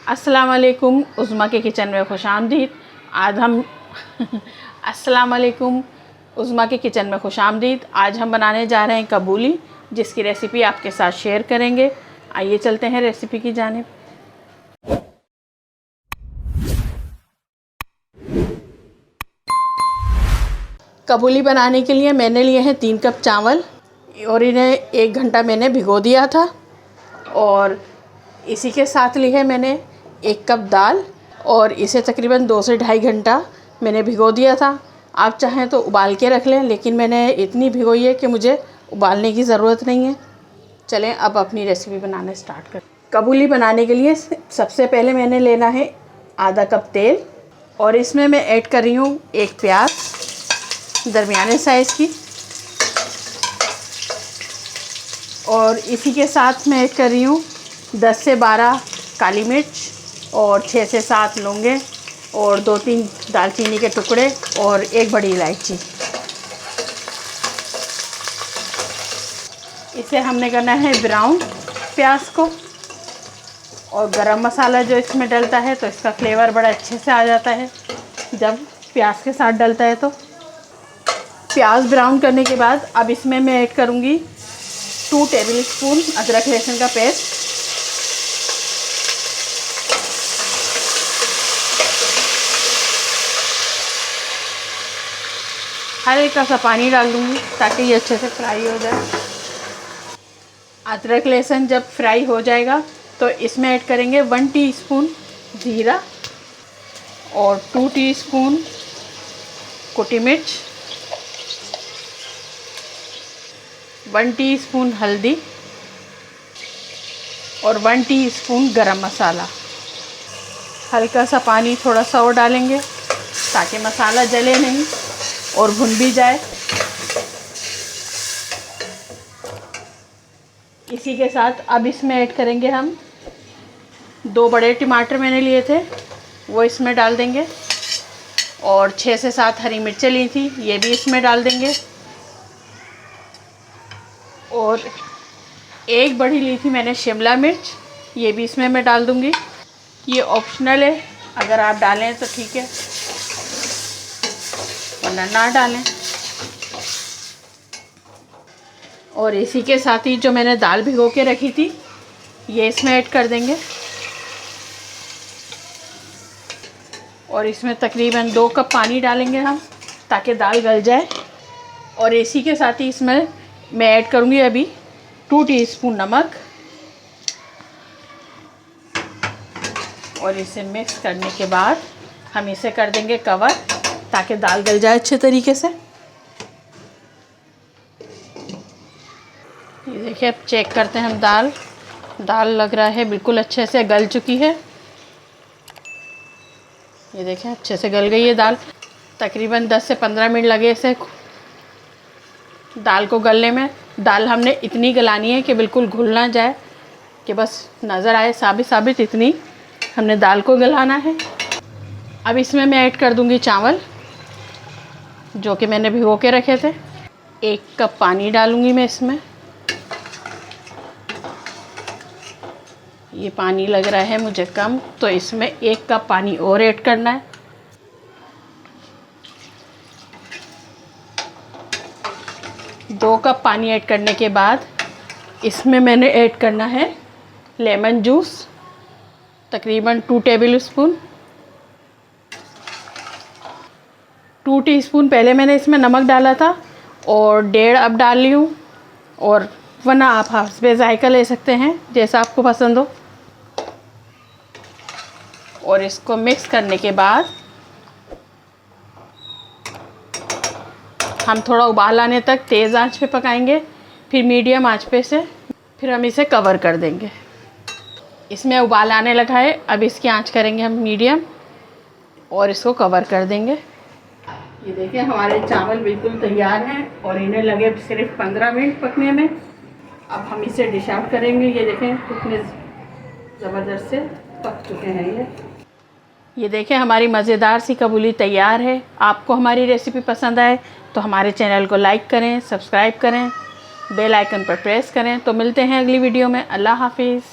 अस्सलाम वालेकुम, उज़्मा के किचन में खुशामदीद। आज हम अस्सलाम वालेकुम, उज़्मा के किचन में खुशामदीद। आज हम बनाने जा रहे हैं कबूली, जिसकी रेसिपी आपके साथ शेयर करेंगे। आइए चलते हैं रेसिपी की जानिब। कबूली बनाने के लिए मैंने लिए हैं 3 कप चावल और इन्हें 1 घंटा मैंने भिगो दिया था। और इसी के साथ ली है मैंने 1 कप दाल और इसे तकरीबन 2 से ढाई घंटा मैंने भिगो दिया था। आप चाहें तो उबाल के रख लें, लेकिन मैंने इतनी भिगोई है कि मुझे उबालने की ज़रूरत नहीं है। चलें अब अपनी रेसिपी बनाना स्टार्ट करें। कबूली बनाने के लिए सबसे पहले मैंने लेना है आधा कप तेल और इसमें मैं ऐड कर रही हूँ 1 प्याज दरमियाने साइज़ की, और इसी के साथ मैं ऐड कर रही हूँ 10 से 12 काली मिर्च और 6 से 7 लौंगे और 2-3 दालचीनी के टुकड़े और 1 बड़ी इलायची। इसे हमने करना है ब्राउन प्याज को। और गरम मसाला जो इसमें डलता है तो इसका फ्लेवर बड़ा अच्छे से आ जाता है जब प्याज के साथ डलता है। तो प्याज ब्राउन करने के बाद अब इसमें मैं ऐड करूँगी 2 टेबल स्पून अदरक लहसुन का पेस्ट। हल्का सा पानी डाल दूँगी ताकि ये अच्छे से फ्राई हो जाए। अदरक लहसुन जब फ्राई हो जाएगा तो इसमें ऐड करेंगे 1 टीस्पून जीरा और 2 टीस्पून कुटी मिर्च, 1 टीस्पून हल्दी और 1 टीस्पून गरम मसाला। हल्का सा पानी थोड़ा सा और डालेंगे ताकि मसाला जले नहीं और भुन भी जाए। इसी के साथ अब इसमें ऐड करेंगे हम 2 बड़े टमाटर मैंने लिए थे, वो इसमें डाल देंगे और 6 से 7 हरी मिर्चें ली थी, ये भी इसमें डाल देंगे। और 1 बड़ी ली थी मैंने शिमला मिर्च, ये भी इसमें मैं डाल दूँगी। ये ऑप्शनल है, अगर आप डालें तो ठीक है वरना ना डालें। और इसी के साथ ही जो मैंने दाल भिगो के रखी थी ये इसमें ऐड कर देंगे और इसमें तकरीबन 2 कप पानी डालेंगे हम ताकि दाल गल जाए। और इसी के साथ ही इसमें मैं ऐड करूँगी अभी 2 टीस्पून नमक और इसे मिक्स करने के बाद हम इसे कर देंगे कवर ताकि दाल गल जाए अच्छे तरीके से। ये देखिए, अब चेक करते हैं हम दाल लग रहा है बिल्कुल अच्छे से गल चुकी है। ये देखें अच्छे से गल गई है दाल। तकरीबन 10 से 15 मिनट लगे इसे दाल को गलने में। दाल हमने इतनी गलानी है कि बिल्कुल घुल ना जाए, कि बस नज़र आए साबित इतनी हमने दाल को गलाना है। अब इसमें मैं ऐड कर दूंगी चावल जो कि मैंने भिगो के रखे थे। 1 कप पानी डालूंगी मैं इसमें। ये पानी लग रहा है मुझे कम, तो इसमें 1 कप पानी और ऐड करना है। दो कप पानी ऐड करने के बाद इसमें मैंने ऐड करना है लेमन जूस, तकरीबन 2 टेबल स्पून। 2 टीस्पून पहले मैंने इसमें नमक डाला था और 1.5 अब डाल ली हूँ, और वरना आप हस्बे ज़ायका ले सकते हैं जैसा आपको पसंद हो। और इसको मिक्स करने के बाद हम थोड़ा उबाल आने तक तेज़ आंच पे पकाएंगे, फिर मीडियम आंच पे से फिर हम इसे कवर कर देंगे। इसमें उबाल आने लगा है, अब इसकी आंच करेंगे हम मीडियम और इसको कवर कर देंगे। ये देखिए हमारे चावल बिल्कुल तैयार हैं और इन्हें लगे सिर्फ 15 मिनट पकने में। अब हम इसे डिश आउट करेंगे। ये देखें कितने ज़बरदस्त से पक चुके हैं ये देखें हमारी मज़ेदार सी कबूली तैयार है। आपको हमारी रेसिपी पसंद आए तो हमारे चैनल को लाइक करें, सब्सक्राइब करें, बेल आइकन पर प्रेस करें। तो मिलते हैं अगली वीडियो में। अल्लाह हाफिज़।